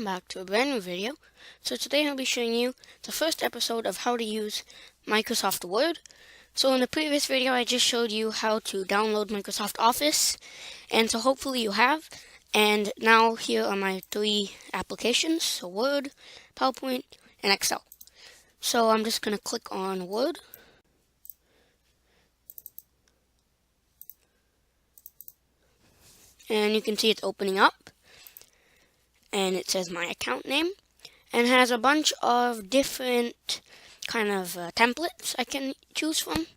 welcome back to a brand new video. So today I'll be showing you the first episode of how to use Microsoft Word. So in the previous video I just showed you how to download Microsoft Office, and so hopefully you have. And now here are my three applications, so Word, PowerPoint, and Excel. So I'm just going to click on Word. And you can see it's opening up. And it says my account name. And has a bunch of different kind of templates I can choose from.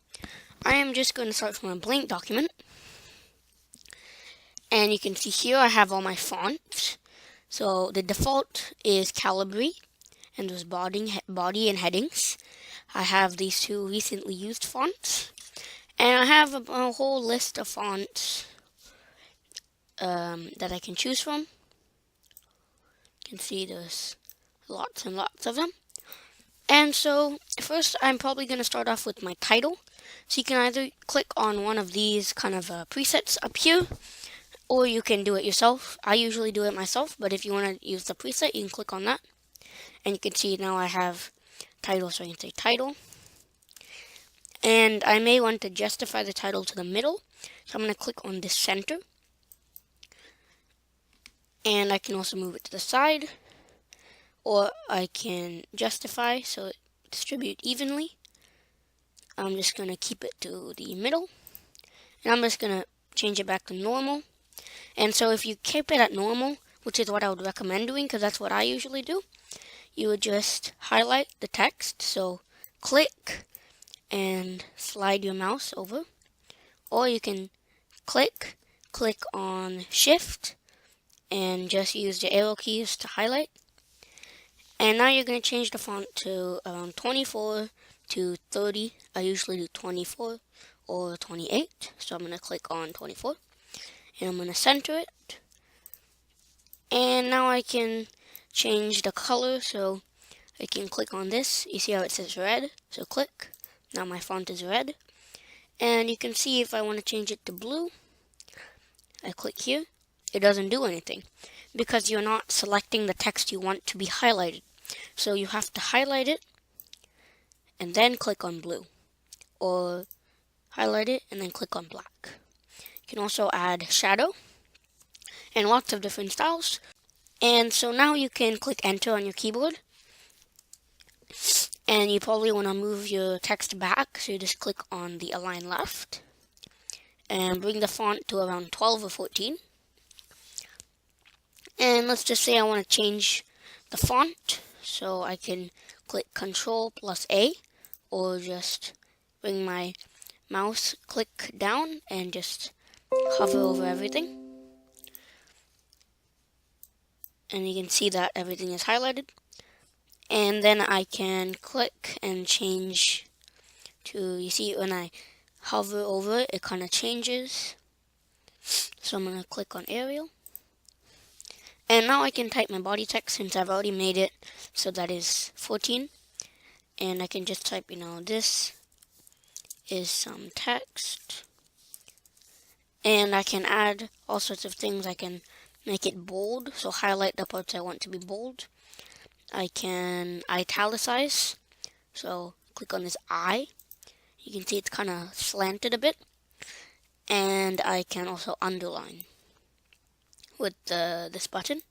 I am just going to start from a blank document. And you can see here I have all my fonts. So the default is Calibri, and there's body and headings. I have these two recently used fonts. And I have a whole list of fonts that I can choose from. You can see there's lots and lots of them. And so first I'm probably going to start off with my title. So you can either click on one of these kind of presets up here, or you can do it yourself. I usually do it myself, but if you want to use the preset, you can click on that. And you can see now I have title, so I can say title. And I may want to justify the title to the middle, so I'm going to click on the center. And I can also move it to the side, or I can justify so it distribute evenly. I'm just going to keep it to the middle, and I'm just going to change it back to normal. And so if you keep it at normal, which is what I would recommend doing because that's what I usually do, you would just highlight the text, so click and slide your mouse over, or you can click on Shift and just use the arrow keys to highlight. And now you're going to change the font to around 24 to 30. I usually do 24 or 28. So I'm going to click on 24. And I'm going to center it. And now I can change the color. So I can click on this. You see how it says red? So click. Now my font is red. And you can see if I want to change it to blue, I click here. It doesn't do anything because you're not selecting the text you want to be highlighted. So you have to highlight it and then click on blue, or highlight it and then click on black. You can also add shadow and lots of different styles. And so now you can click enter on your keyboard, and you probably want to move your text back, so you just click on the align left and bring the font to around 12 or 14. And let's just say I want to change the font, so I can click Control plus A, or just bring my mouse click down and just hover over everything. And you can see that everything is highlighted. And then I can click and change to, you see when I hover over it, it kind of changes. So I'm going to click on Arial. And now I can type my body text since I've already made it so that is 14. And I can just type, this is some text. And I can add all sorts of things. I can make it bold, so highlight the parts I want to be bold. I can italicize, so click on this I. You can see it's kind of slanted a bit. And I can also underline with this button,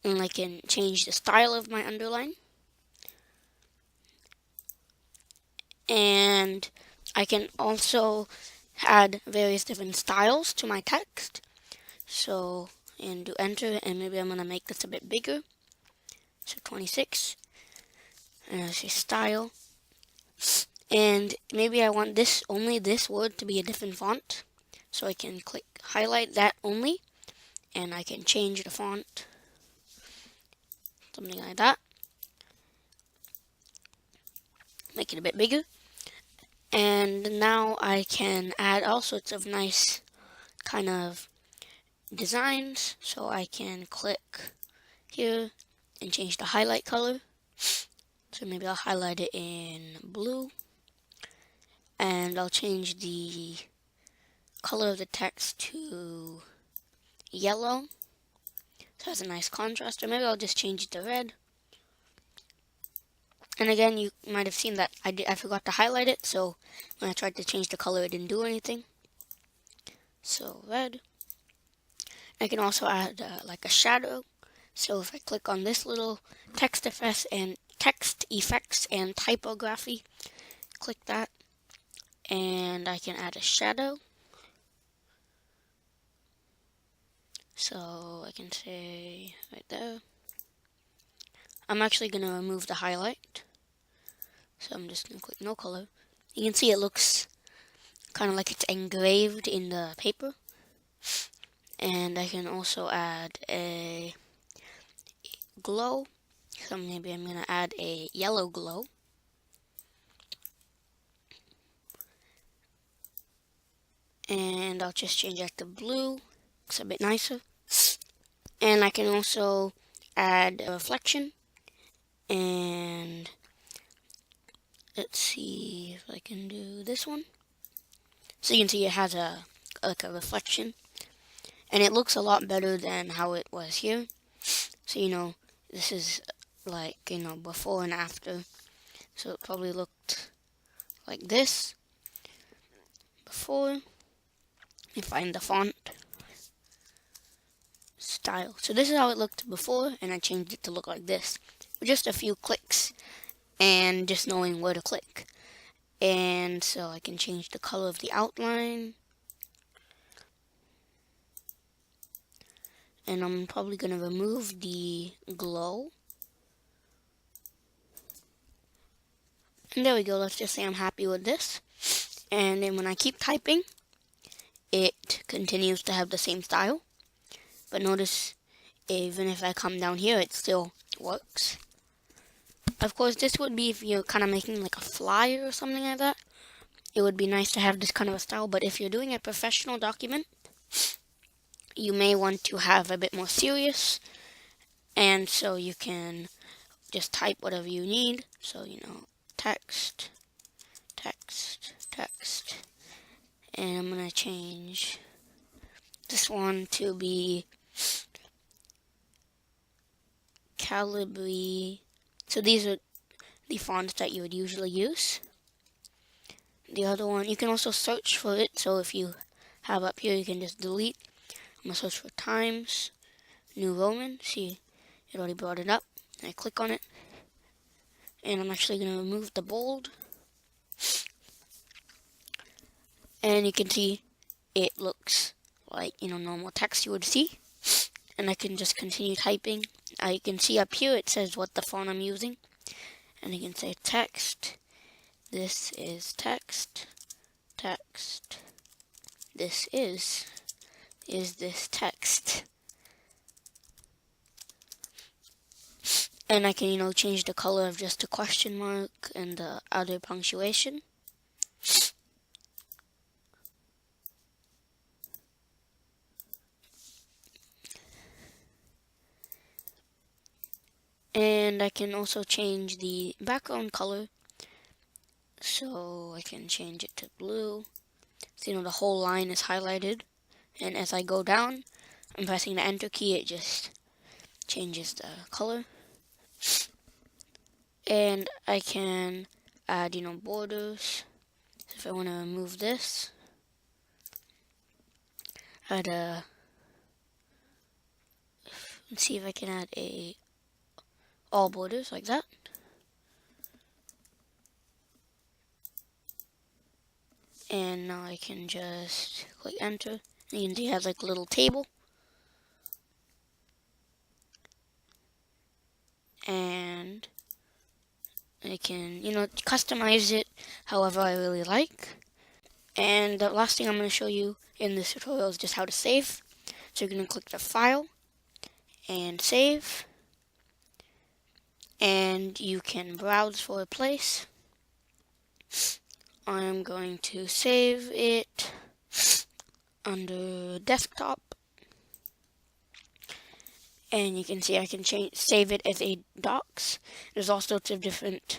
and I can change the style of my underline, and I can also add various different styles to my text. So, and do enter, and maybe I'm going to make this a bit bigger, so 26, and I say style, and maybe I want only this word to be a different font, so I can click highlight that only, and I can change the font, something like that. Make it a bit bigger. And now I can add all sorts of nice kind of designs. So I can click here and change the highlight color. So maybe I'll highlight it in blue. And I'll change the color of the text to yellow. So it has a nice contrast. Or maybe I'll just change it to red. And again, you might have seen that I forgot to highlight it, so when I tried to change the color, it didn't do anything. So red. I can also add like a shadow. So if I click on this little text effects and typography, click that, and I can add a shadow. So I can say right there. I'm actually going to remove the highlight. So I'm just going to click no color. You can see it looks kind of like it's engraved in the paper. And I can also add a glow. So maybe I'm going to add a yellow glow. And I'll just change that to blue. Looks a bit nicer. And I can also add a reflection. And let's see if I can do this one. So you can see it has a reflection. And it looks a lot better than how it was here. So, this is like, before and after. So it probably looked like this before. You find the font style. So this is how it looked before, and I changed it to look like this. With just a few clicks and just knowing where to click. And so I can change the color of the outline. And I'm probably going to remove the glow. And there we go. Let's just say I'm happy with this. And then when I keep typing, it continues to have the same style. But notice, even if I come down here, it still works. Of course, this would be if you're kind of making like a flyer or something like that. It would be nice to have this kind of a style. But if you're doing a professional document, you may want to have a bit more serious, and so you can just type whatever you need. So, text, and I'm going to change this one to be Calibri. So these are the fonts that you would usually use. The other one, you can also search for it, so if you have up here, you can just delete. I'm going to search for Times New Roman. See, it already brought it up. I click on it. And I'm actually going to remove the bold. And you can see it looks like, normal text you would see. And I can just continue typing. You can see up here it says what the font I'm using. And you can say text. This is text. This is this text. And I can, change the color of just a question mark and the other punctuation. And I can also change the background color. So I can change it to blue. So, the whole line is highlighted. And as I go down, I'm pressing the enter key, it just changes the color. And I can add, borders. So if I want to remove this, let's see if I can add all borders like that. And now I can just click enter. And you can see it has like a little table. And I can, customize it however I really like. And the last thing I'm going to show you in this tutorial is just how to save. So you're going to click the file and save. And you can browse for a place. I'm going to save it under desktop. And you can see I can save it as a docs. There's all sorts of different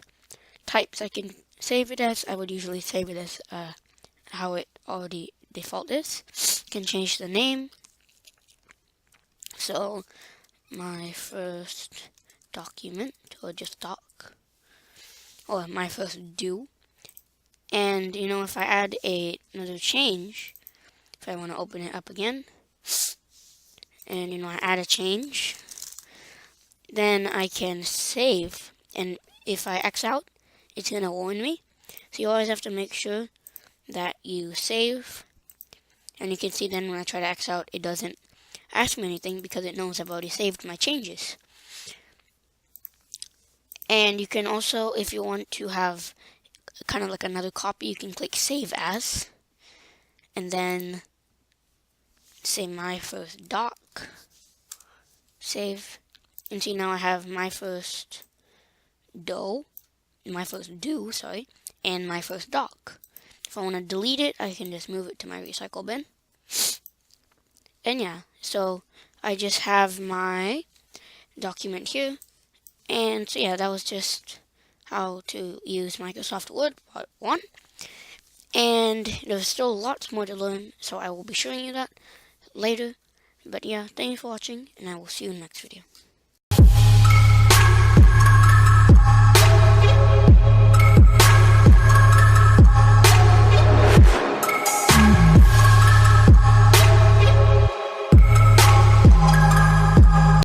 types I can save it as. I would usually save it as how it already default is. You can change the name. So my first document, or just doc, or my first do. And if I add another change, if I want to open it up again, and I add a change, then I can save, and if I X out, it's going to warn me. So you always have to make sure that you save, and you can see then when I try to X out, it doesn't ask me anything because it knows I've already saved my changes. And you can also, if you want to have kind of like another copy, you can click Save As, and then say my first doc, save, and see now I have my first do, and my first doc. If I want to delete it, I can just move it to my recycle bin. And yeah, so I just have my document here. And so yeah, that was just how to use Microsoft Word Part 1. And there's still lots more to learn, so I will be showing you that later. But yeah, thank you for watching, and I will see you in the next video.